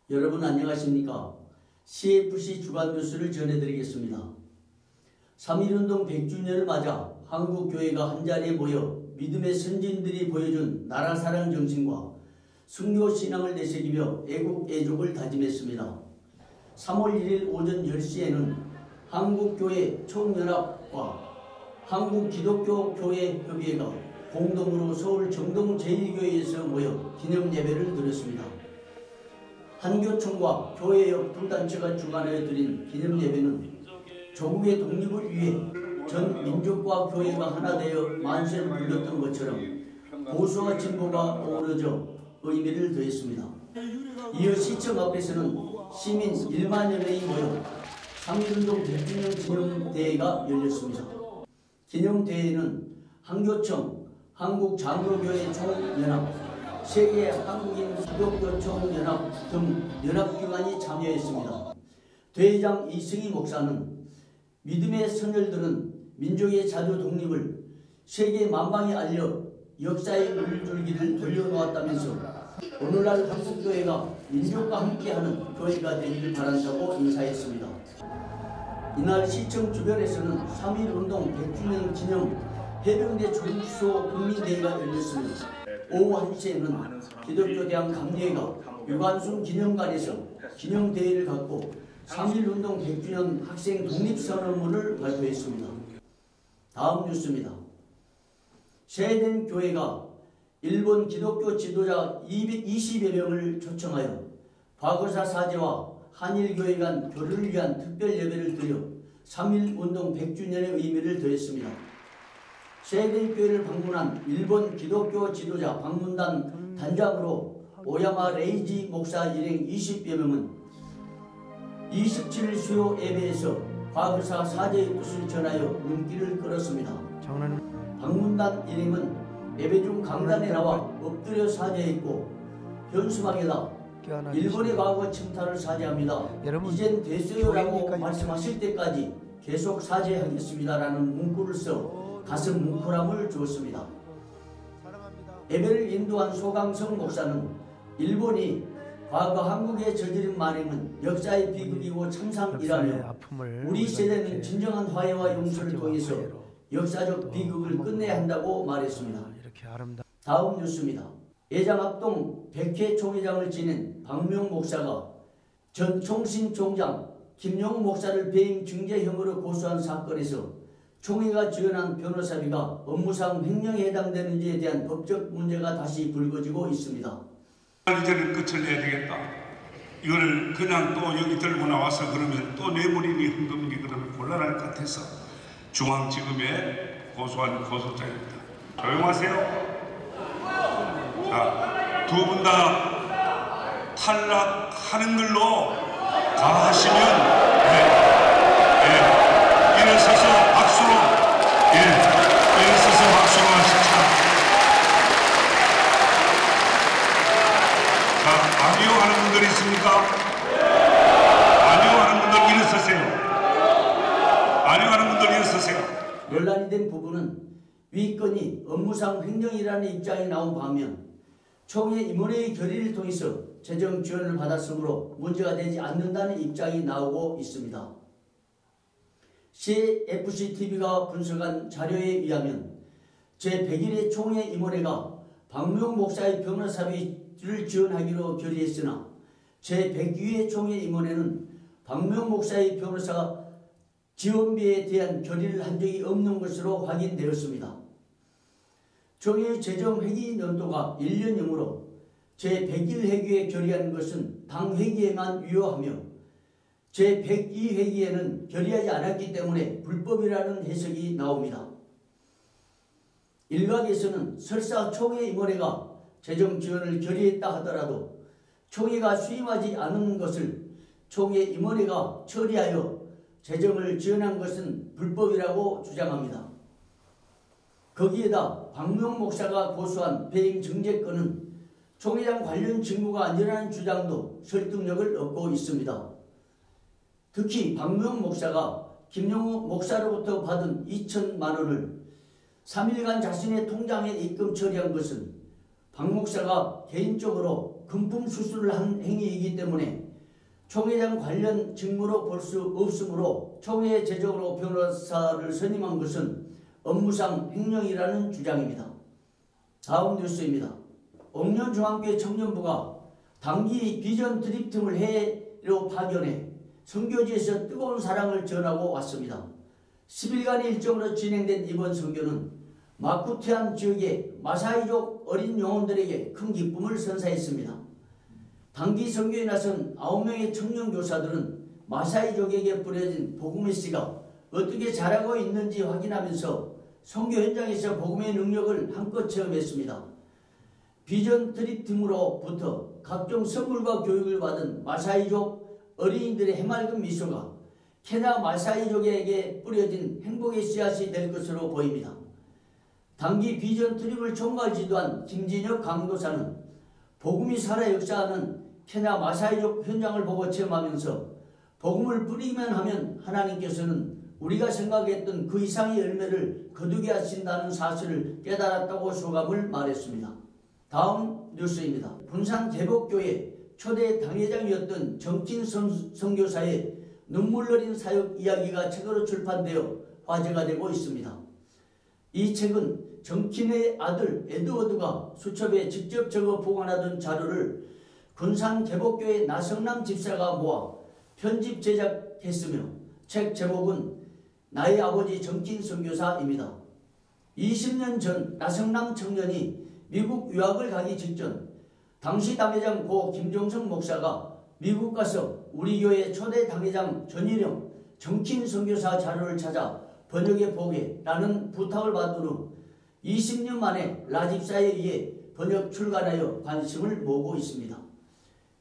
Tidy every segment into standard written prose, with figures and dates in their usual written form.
여러분 안녕하십니까? CFC 주간 뉴스를 전해드리겠습니다. 3.1운동 100주년을 맞아 한국교회가 한자리에 모여 믿음의 선진들이 보여준 나라사랑 정신과 순교신앙을 되새기며 애국애족을 다짐했습니다. 3월 1일 오전 10시에는 한국교회 총연합과 한국기독교교회협의회가 공동으로 서울 정동 제1교회에서 모여 기념예배를 드렸습니다. 한교총과 교회협 두 단체가 주관하여 드린 기념예배는 조국의 독립을 위해 전 민족과 교회가 하나 되어 만세를 불렀던 것처럼 보수와 진보가 어우러져 의미를 더했습니다. 이어 시청 앞에서는 시민 1만여 명이 모여 3.1운동 100주년 기념대회가 열렸습니다. 기념대회는 한교총, 한국장로교회 총연합, 세계 한국인 기독교 총연합 등 연합기관이 참여했습니다. 대회장 이승희 목사는 믿음의 선열들은 민족의 자주 독립을 세계 만방에 알려 역사의 물줄기를 돌려놓았다면서 오늘날 한국교회가 민족과 함께하는 교회가 되기를 바란다고 인사했습니다. 이날 시청 주변에서는 3.1운동 100주년 기념 해병대 조국소 국민대회가 열렸습니다. 오후 1시에는 기독교대학 감리회가 유관순 기념관에서 기념대회를 갖고 3.1운동 100주년 학생 독립선언문을 발표했습니다. 다음 뉴스입니다. 스웨덴 교회가 일본 기독교 지도자 220여 명을 초청하여 과거사 사제와 한일교회 간 교류를 위한 특별 예배를 드려 3.1운동 100주년의 의미를 더했습니다. 스웨덴 교회를 방문한 일본 기독교 지도자 방문단 단장으로 오야마 레이지 목사 일행 20여 명은 27일 수요 예배에서 과거사 사제의 뜻을 전하여 눈길을 끌었습니다. 방문단 일행은 예배 중 강단에 나와 엎드려 사죄했고 현수막에다 일본의 과거 침탈을 사죄합니다. 이젠 됐어요라고 말씀하실 때까지 계속 사죄하겠습니다라는 문구를 써 가슴 뭉클함을 주었습니다. 예배를 인도한 소강성 목사는 일본이 과거 한국에 저지른 만행은 역사의 비극이고 참상이라며 우리 세대는 진정한 화해와 용서를 통해서 역사적 비극을 끝내야 한다고 말했습니다. 다음 뉴스입니다. 예장합동 백회 총회장을 지낸 박명 목사가 전 총신총장 김용우 목사를 배임 중재 혐의로 고소한 사건에서 총회가 지원한 변호사비가 업무상 횡령에 해당되는지에 대한 법적 문제가 다시 불거지고 있습니다. 이제는 끝을 내야 되겠다. 이걸 그냥 또 여기 들고 나와서 그러면 또 뇌물이니 흥금이니 그러면 곤란할 것 같아서 중앙지검에 고소한 고소장입니다. 조용하세요. 자, 두 분 다 탈락하는 걸로 다 하시면 일어서서 박수로 일어서서 박수로 하시죠. 자, 아니요 하는 분들 있습니까? 아니요 하는 분들 일어서세요. 아니요 하는 분들 일어서세요. 논란이 된 부분은 위 건이 업무상 횡령이라는 입장이 나온 반면 총회 임원회의 결의를 통해서 재정 지원을 받았으므로 문제가 되지 않는다는 입장이 나오고 있습니다. CFCTV가 분석한 자료에 의하면 제100일의 총회 임원회가 박명 목사의 변호사비를 지원하기로 결의했으나 제102회 총회 임원회는 박명 목사의 변호사 지원비에 대한 결의를 한 적이 없는 것으로 확인되었습니다. 총회의 재정회기 연도가 1년이므로 제101 회기에 결의한 것은 당 회기에만 유효하며 제102회기에는 결의하지 않았기 때문에 불법이라는 해석이 나옵니다. 일각에서는 설사 총회 임원회가 재정 지원을 결의했다 하더라도 총회가 수임하지 않은 것을 총회 임원회가 처리하여 재정을 지원한 것은 불법이라고 주장합니다. 거기에다 박무용 목사가 고소한 배임 정죄건은 총회장 관련 직무가 아니라는 주장도 설득력을 얻고 있습니다. 특히 박무용 목사가 김용우 목사로부터 받은 2천만 원을 3일간 자신의 통장에 입금 처리한 것은 박 목사가 개인적으로 금품 수수를 한 행위이기 때문에 총회장 관련 직무로 볼 수 없으므로 총회 재정으로 변호사를 선임한 것은 업무상 횡령이라는 주장입니다. 다음 뉴스입니다. 옥년중앙교회 청년부가 단기 비전 드립팀을 해외로 파견해 선교지에서 뜨거운 사랑을 전하고 왔습니다. 10일간의 일정으로 진행된 이번 선교는 마쿠티안 지역의 마사이족 어린 영혼들에게 큰 기쁨을 선사했습니다. 단기 선교에 나선 9명의 청년 교사들은 마사이족에게 뿌려진 복음의 씨가 어떻게 자라고 있는지 확인하면서 선교 현장에서 복음의 능력을 한껏 체험했습니다. 비전 드립팀으로부터 각종 선물과 교육을 받은 마사이족 어린이들의 해맑은 미소가 케냐 마사이족에게 뿌려진 행복의 씨앗이 될 것으로 보입니다. 단기 비전 트립을 총괄 지도한 김진혁 강도사는 복음이 살아 역사하는 케냐 마사이족 현장을 보고 체험하면서 복음을 뿌리기만 하면 하나님께서는 우리가 생각했던 그 이상의 열매를 거두게 하신다는 사실을 깨달았다고 소감을 말했습니다. 다음 뉴스입니다. 군산 대복교회 초대 당회장이었던 정진 선교사의 눈물 어린 사역 이야기가 책으로 출판되어 화제가 되고 있습니다. 이 책은 정킨의 아들 에드워드가 수첩에 직접 적어 보관하던 자료를 군산 대복교회 나성남 집사가 모아 편집 제작했으며 책 제목은 나의 아버지 정킨 선교사입니다. 20년 전 나성남 청년이 미국 유학을 가기 직전 당시 당회장 고 김종성 목사가 미국 가서 우리 교회 초대 당회장 전일영 정킨 선교사 자료를 찾아 번역해 보게라는 부탁을 받은 후 20년 만에 라집사에 의해 번역 출간하여 관심을 모으고 있습니다.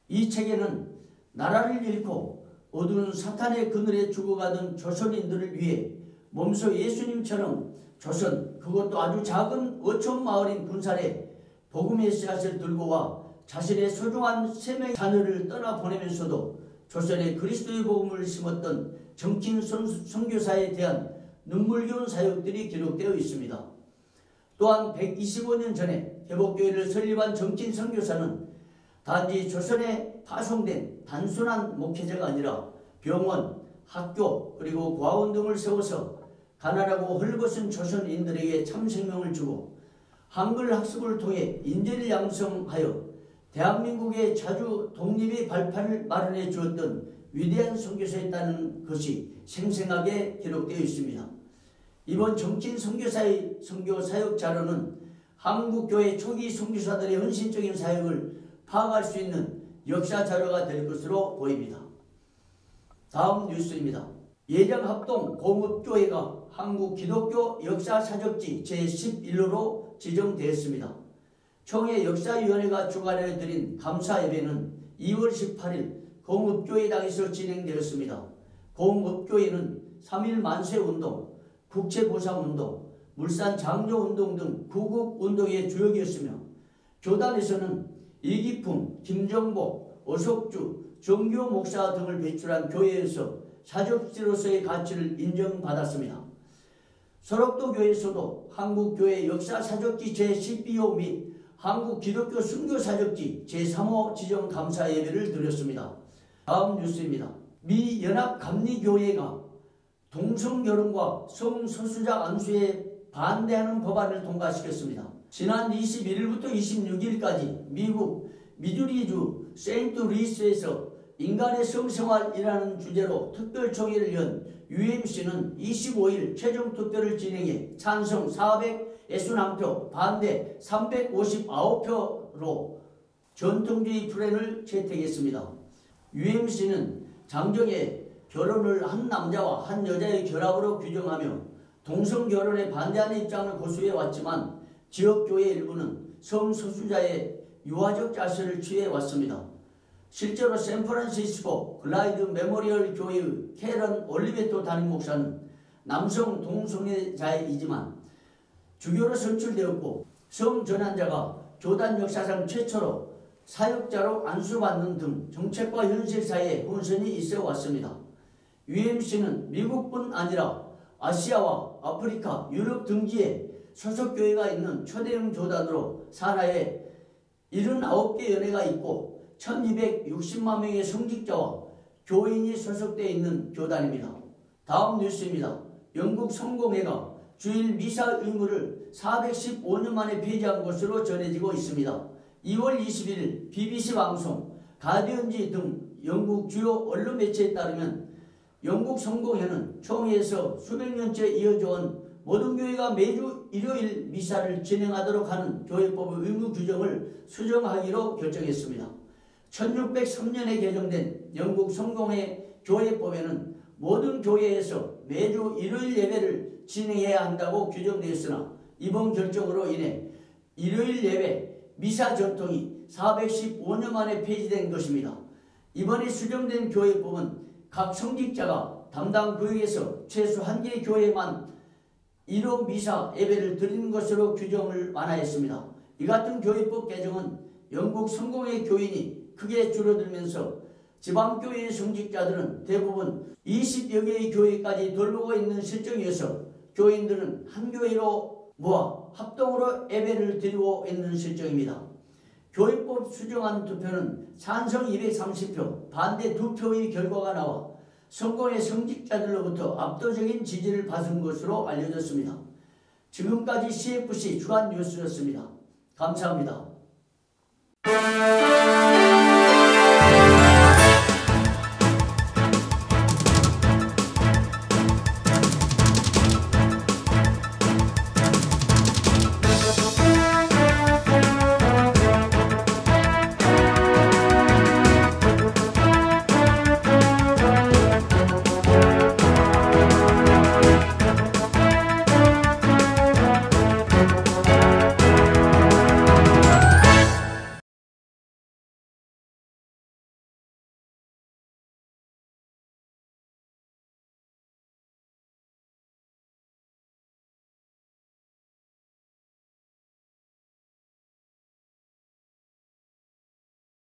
이 책에는 나라를 잃고 어두운 사탄의 그늘에 죽어가던 조선인들을 위해 몸소 예수님처럼 조선, 그것도 아주 작은 어촌 마을인 군산에 복음의 씨앗을 들고 와 자신의 소중한 세 명의 자녀를 떠나보내면서도 조선에 그리스도의 복음을 심었던 정킨 선교사에 대한 눈물겨운 사역들이 기록되어 있습니다. 또한 125년 전에 대복교회를 설립한 정킨 선교사는 단지 조선에 파송된 단순한 목회자가 아니라 병원, 학교 그리고 고아원 등을 세워서 가난하고 헐벗은 조선인들에게 참 생명을 주고 한글 학습을 통해 인재를 양성하여 대한민국의 자주 독립의 발판을 마련해 주었던 위대한 선교사였다는 것이 생생하게 기록되어 있습니다. 이번 정킨 선교사의 선교 사역 자료는 한국교회 초기 선교사들의 헌신적인 사역을 파악할 수 있는 역사 자료가 될 것으로 보입니다. 다음 뉴스입니다. 예정합동 공업교회가 한국 기독교 역사사적지 제11호로 지정되었습니다. 총회 역사위원회가 주관해 드린 감사예배는 2월 18일 공업교회당에서 진행되었습니다. 공업교회는 3.1 만세운동, 국채보상운동, 물산장려운동 등 구국운동의 주역이었으며 교단에서는 이기풍, 김정복, 오석주, 정교 목사 등을 배출한 교회에서 사적지로서의 가치를 인정받았습니다. 설옥도 교회에서도 한국교회 역사사적지 제12호 및 한국기독교 순교사적지 제3호 지정 감사 예배를 드렸습니다. 다음 뉴스입니다. 미 연합감리교회가 동성결혼과 성소수자 안수에 반대하는 법안을 통과시켰습니다. 지난 21일부터 26일까지 미국 미주리주 세인트루이스에서 인간의 성생활이라는 주제로 특별총회를 연 UMC는 25일 최종투표를 진행해 찬성 461표, 반대 359표로 전통주의 플랜을 채택했습니다. UMC는 장정에 결혼을 한 남자와 한 여자의 결합으로 규정하며 동성결혼에 반대하는 입장을 고수해왔지만 지역교회 일부는 성소수자의 유화적 자세를 취해 왔습니다. 실제로 샌프란시스코 글라이드 메모리얼 교회의 캐런 올리베토 담임 목사는 남성 동성애자이지만 주교로 선출되었고 성전환자가 교단 역사상 최초로 사역자로 안수받는 등 정책과 현실 사이에 혼선이 있어 왔습니다. UMC는 미국뿐 아니라 아시아와 아프리카, 유럽 등지에 소속교회가 있는 초대형 교단으로 산하에 79개 연회가 있고 1260만 명의 성직자와 교인이 소속되어 있는 교단입니다. 다음 뉴스입니다. 영국 성공회가 주일 미사 의무를 415년 만에 폐지한 것으로 전해지고 있습니다. 2월 21일 BBC 방송, 가디언지 등 영국 주요 언론 매체에 따르면 영국 성공회는 총회에서 수백 년째 이어져온 모든 교회가 매주 일요일 미사를 진행하도록 하는 교회법의 의무 규정을 수정하기로 결정했습니다. 1603년에 개정된 영국 성공회 교회법에는 모든 교회에서 매주 일요일 예배를 진행해야 한다고 규정되었으나 이번 결정으로 인해 일요일 예배 미사 전통이 415년 만에 폐지된 것입니다. 이번에 수정된 교회법은 각 성직자가 담당 구역에서 최소 한 개의 교회만 1호 미사 예배를 드리는 것으로 규정을 완화했습니다. 이 같은 교회법 개정은 영국 성공회 교인이 크게 줄어들면서 지방교회의 성직자들은 대부분 20여 개의 교회까지 돌보고 있는 실정이어서 교인들은 한 교회로 모아 합동으로 예배를 드리고 있는 실정입니다. 교회법 수정안 투표는 찬성 230표, 반대 2표의 결과가 나와 성공회 성직자들로부터 압도적인 지지를 받은 것으로 알려졌습니다. 지금까지 CFC 주간 뉴스였습니다. 감사합니다.